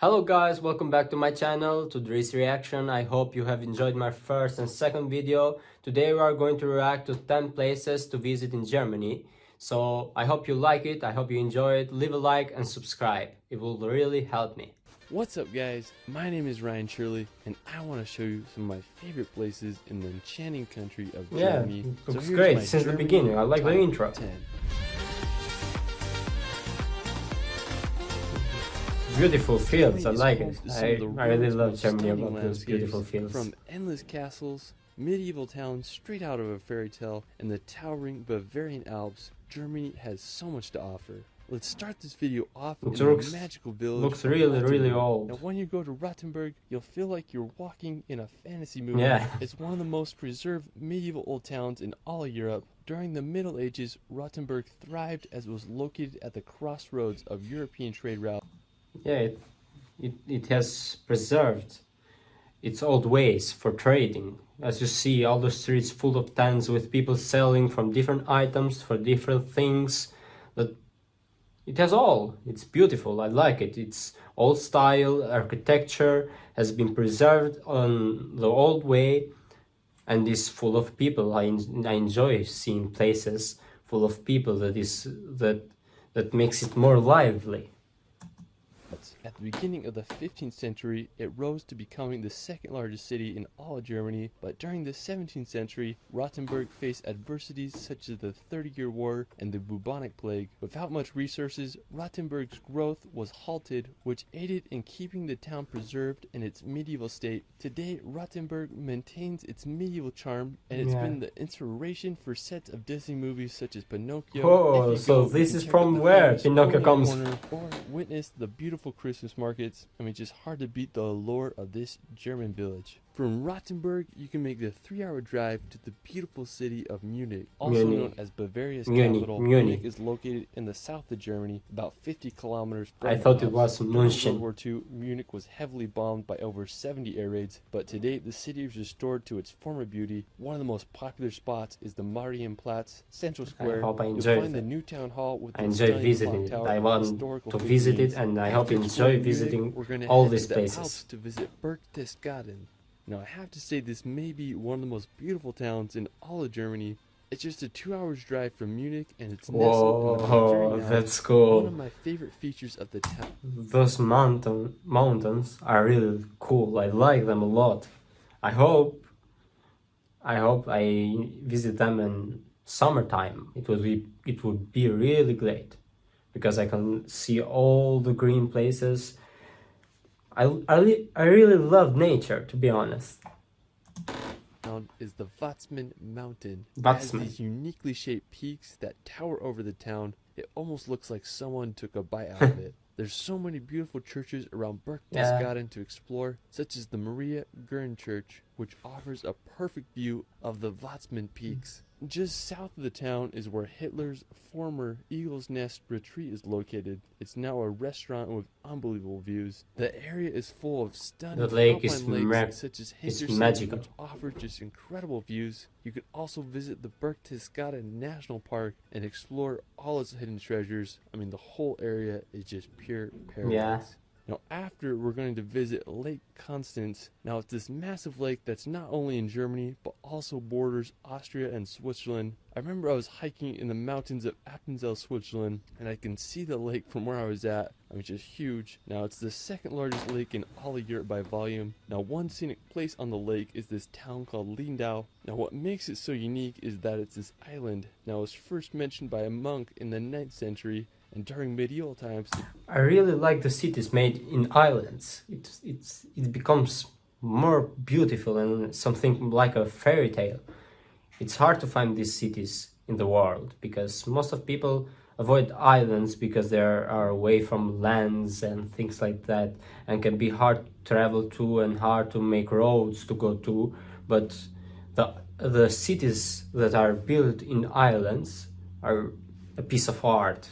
Hello guys, welcome back to my channel, to Dries Reaction. I hope you have enjoyed my first and second video. Today we are going to react to 10 places to visit in Germany. So I hope you like it, I hope you enjoy it. Leave a like and subscribe, it will really help me. What's up guys, my name is Ryan Shirley and I want to show you some of my favorite places in the enchanting country of Germany. Yeah, looks great since the beginning, I like the intro. 10. Beautiful fields, I like it. I really love most Germany stunning about those beautiful fields. From endless castles, medieval towns straight out of a fairy tale, and the towering Bavarian Alps, Germany has so much to offer. Let's start this video off in the magical village. Looks really old. Now when you go to Rothenburg, you'll feel like you're walking in a fantasy movie. Yeah. It's one of the most preserved medieval old towns in all of Europe. During the Middle Ages, Rothenburg thrived as it was located at the crossroads of European trade routes. Yeah, it has preserved its old ways for trading. As you see, all the streets full of tents with people selling from different items for different things. That it has all. It's beautiful. I like it. It's old style architecture has been preserved on the old way, and is full of people. I enjoy seeing places full of people. That makes it more lively. At the beginning of the 15th century, it rose to becoming the second largest city in all of Germany, but during the 17th century, Rothenburg faced adversities such as the 30-Year War and the bubonic plague. Without much resources, Rothenburg's growth was halted, which aided in keeping the town preserved in its medieval state. Today, Rothenburg maintains its medieval charm, and it's been the inspiration for sets of Disney movies such as Pinocchio. Oh, so this is from where Pinocchio comes. Or witness the beautiful Christmas markets. I mean, just hard to beat the allure of this German village. From Rothenburg, you can make the 3-hour drive to the beautiful city of Munich, also known as Bavaria's capital. Munich is located in the south of Germany, about 50 kilometers from I thought it was München. During World War II, Munich was heavily bombed by over 70 air raids, but today the city is restored to its former beauty. One of the most popular spots is the Marienplatz, Central Square. I hope I You'll enjoy find it. the new town hall with I enjoy visiting it. I want to visit it, and I hope you enjoy visiting all these places. To visit Berchtesgaden. Now, I have to say this may be one of the most beautiful towns in all of Germany. It's just a 2 hours drive from Munich, and it's nestled in the Bavarian Alps. That's cool. One of my favorite features of the town. Those mountains are really cool. I like them a lot. I hope I visit them in summertime. It would be really great, because I can see all the green places. I really love nature, to be honest. Is the Watzmann Mountain. Watzmann. It has these uniquely shaped peaks that tower over the town. It almost looks like someone took a bite out of it. There's so many beautiful churches around Berchtesgaden to explore, such as the Maria Gern Church, which offers a perfect view of the Watzmann peaks. Just south of the town is where Hitler's former Eagle's Nest retreat is located. It's now a restaurant with unbelievable views. The area is full of stunning alpine lakes such as Hintersee, which offers just incredible views. You can also visit the Berchtesgaden National Park and explore all its hidden treasures. I mean, the whole area is just pure paradise. Yeah. Now after, we're going to visit Lake Constance. Now it's this massive lake that's not only in Germany, but also borders Austria and Switzerland. I remember I was hiking in the mountains of Appenzell, Switzerland, and I can see the lake from where I was at. I mean, just huge. Now it's the second largest lake in all of Europe by volume. Now one scenic place on the lake is this town called Lindau. Now what makes it so unique is that it's this island. Now it was first mentioned by a monk in the 9th century, and during medieval times. I really like the cities made in islands. It becomes more beautiful and something like a fairy tale. It's hard to find these cities in the world, because most of people avoid islands because they are away from lands and things like that, and can be hard to travel to and hard to make roads to go to. But the cities that are built in islands are a piece of art.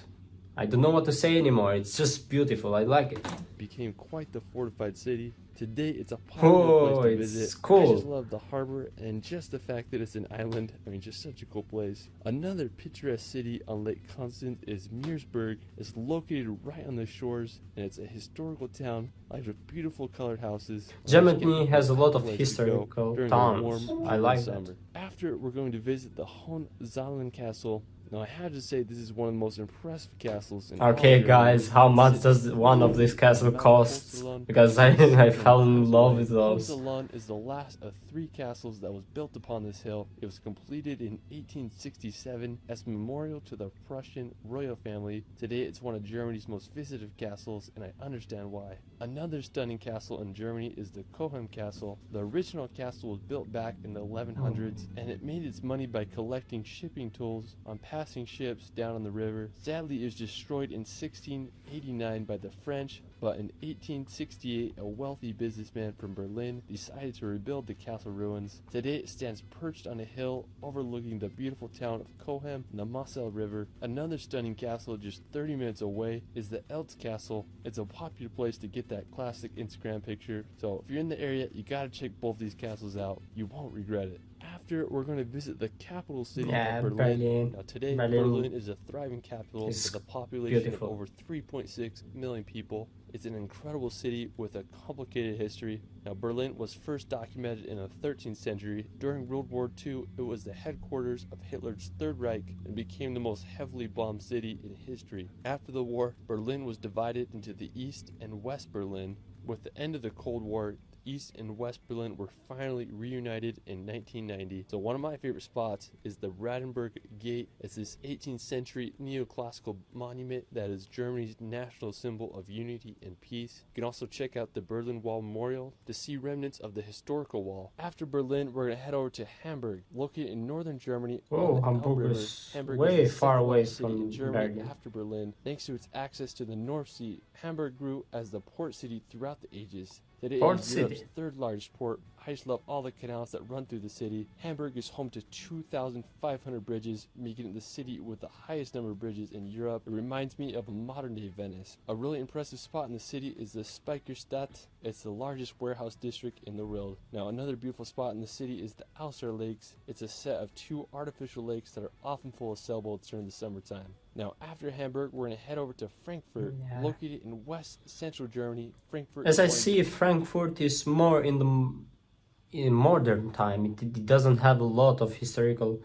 I don't know what to say anymore. It's just beautiful. I like it. became quite the fortified city. Today, it's a popular place Oh, to it's visit. I just cool. love the harbor and just the fact that it's an island. I mean, just such a cool place. Another picturesque city on Lake Constance is Meersburg. It's located right on the shores, and it's a historical town, lined with beautiful colored houses. Germany has a lot of Place to go historical during a towns. warm I German like that. summer. After, we're going to visit the Hohenzollern Castle. Now, I have to say, this is one of the most impressive castles in all Okay, Germany. guys, how much This does is one of these castle Mount cost? Hohenzollern. Because I I fell in love with those. Hohenzollern is the last of 3 castles that was built upon this hill. It was completed in 1867 as a memorial to the Prussian royal family. Today, it's one of Germany's most visited castles, and I understand why. Another stunning castle in Germany is the Cohem Castle. The original castle was built back in the 1100s, and it made its money by collecting shipping tolls on passing ships down on the river. Sadly, it was destroyed in 1689 by the French, but in 1868, a wealthy businessman from Berlin decided to rebuild the castle ruins. Today, it stands perched on a hill overlooking the beautiful town of Cohem and the Moselle River. Another stunning castle just 30 minutes away is the Eltz Castle. It's a popular place to get that classic Instagram picture, so if you're in the area, you gotta check both these castles out. You won't regret it. After, we're going to visit the capital city Yeah, of Berlin. Berlin. Now, today, Berlin Berlin is a thriving capital is with a population beautiful. of over 3.6 million people. It's an incredible city with a complicated history. Now, Berlin was first documented in the 13th century. During World War II, it was the headquarters of Hitler's Third Reich and became the most heavily bombed city in history. After the war, Berlin was divided into the East and West Berlin. With the end of the Cold War, East and West Berlin were finally reunited in 1990. So one of my favorite spots is the Brandenburg Gate. It's this 18th century neoclassical monument that is Germany's national symbol of unity and peace. You can also check out the Berlin Wall Memorial to see remnants of the historical wall. After Berlin, we're going to head over to Hamburg, located in northern Germany. on Oh, the Elbe Hamburg River. is Hamburg way is the far second away largest city in from Germany Berlin. after Berlin. Thanks to its access to the North Sea, Hamburg grew as the port city throughout the ages. Today Port it is Europe's city. third largest port. I just love all the canals that run through the city. Hamburg is home to 2,500 bridges, making it the city with the highest number of bridges in Europe. It reminds me of a modern-day Venice. A really impressive spot in the city is the Speicherstadt. It's the largest warehouse district in the world. Now, another beautiful spot in the city is the Auster Lakes. It's a set of 2 artificial lakes that are often full of sailboats during the summertime. Now, after Hamburg, we're going to head over to Frankfurt, Yeah. located in west central Germany. Frankfurt As is I one of the see, Frankfurt is more in modern time. It doesn't have a lot of historical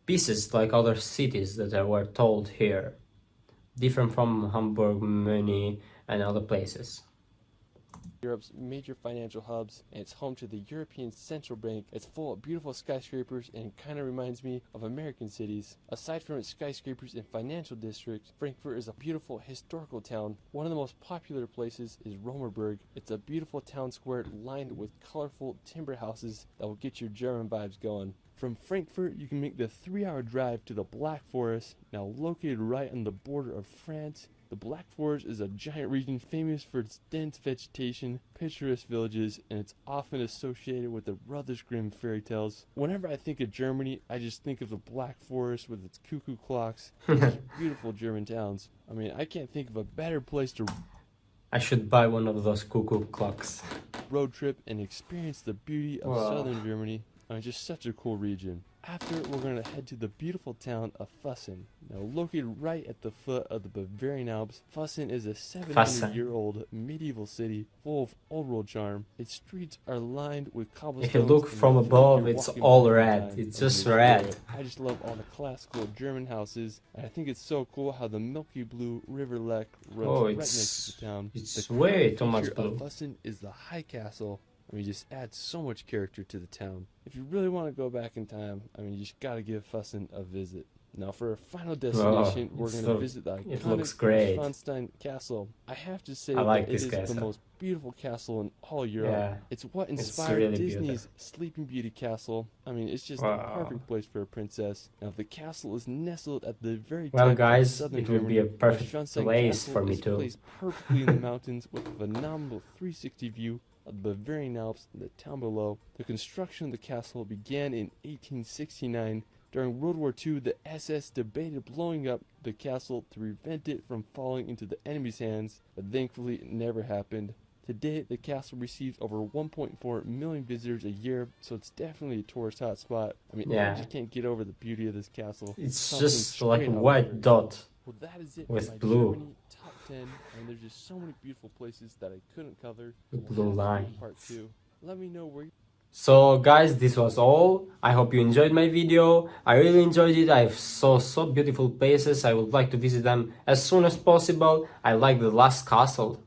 pieces like other cities that were told here, different from Hamburg, Munich, and other places. Europe's major financial hubs, and it's home to the European Central Bank. It's full of beautiful skyscrapers and kind of reminds me of American cities. Aside from its skyscrapers and financial districts, Frankfurt is a beautiful historical town. One of the most popular places is Romerberg. It's a beautiful town square lined with colorful timber houses that will get your German vibes going. From Frankfurt, you can make the 3-hour drive to the Black Forest, now located right on the border of France. The Black Forest is a giant region famous for its dense vegetation, picturesque villages, and it's often associated with the Brothers Grimm fairy tales. Whenever I think of Germany, I just think of the Black Forest with its cuckoo clocks, and beautiful German towns. I mean, I can't think of a better place to I should buy one of those cuckoo clocks. road trip and experience the beauty of Wow. southern Germany. I mean, just such a cool region. After, we're going to head to the beautiful town of Füssen. Now, located right at the foot of the Bavarian Alps, Füssen is a 700-year-old medieval city full of old world charm. Its streets are lined with cobblestones. If you look and from you feel like above, you're it's walking all back in red. time It's and just you feel red. it. I just love all the classical German houses, and I think it's so cool how the milky blue River Lech runs Oh, right next to the town. it's The way crown too much feature of blue. Füssen is the High Castle. I mean, just adds so much character to the town. If you really want to go back in time, I mean, you just got to give Füssen a visit. Now, for our final destination, we're going to visit the it looks iconic great. Neuschwanstein Castle. I have to say I like that this it is the castle. most beautiful castle in all Europe. Yeah, It's what it's inspired really Disney's beautiful. Sleeping Beauty castle. I mean, it's just Wow. the perfect place for a princess. Now, the castle is nestled at the very Well, top of guys, southern it will Germany. be a perfect Neuschwanstein place Castle for me is too. placed perfectly in the mountains with a phenomenal 360 view of the Bavarian Alps and the town below. The construction of the castle began in 1869 During World War II, the SS debated blowing up the castle to prevent it from falling into the enemy's hands, but thankfully it never happened. Today, the castle receives over 1.4 million visitors a year, so it's definitely a tourist hotspot. I mean, Yeah. I just can't get over the beauty of this castle. It's Something just like a straight out of white fairy dot. tale. Well, that is it with for my blue. Germany top 10, and there's just so many beautiful places that I couldn't cover. With We'll blue have to do line. Part 2. Let me know where you So guys, this was all. I hope you enjoyed my video. I really enjoyed it. I saw so beautiful places. I would like to visit them as soon as possible. I like the last castle.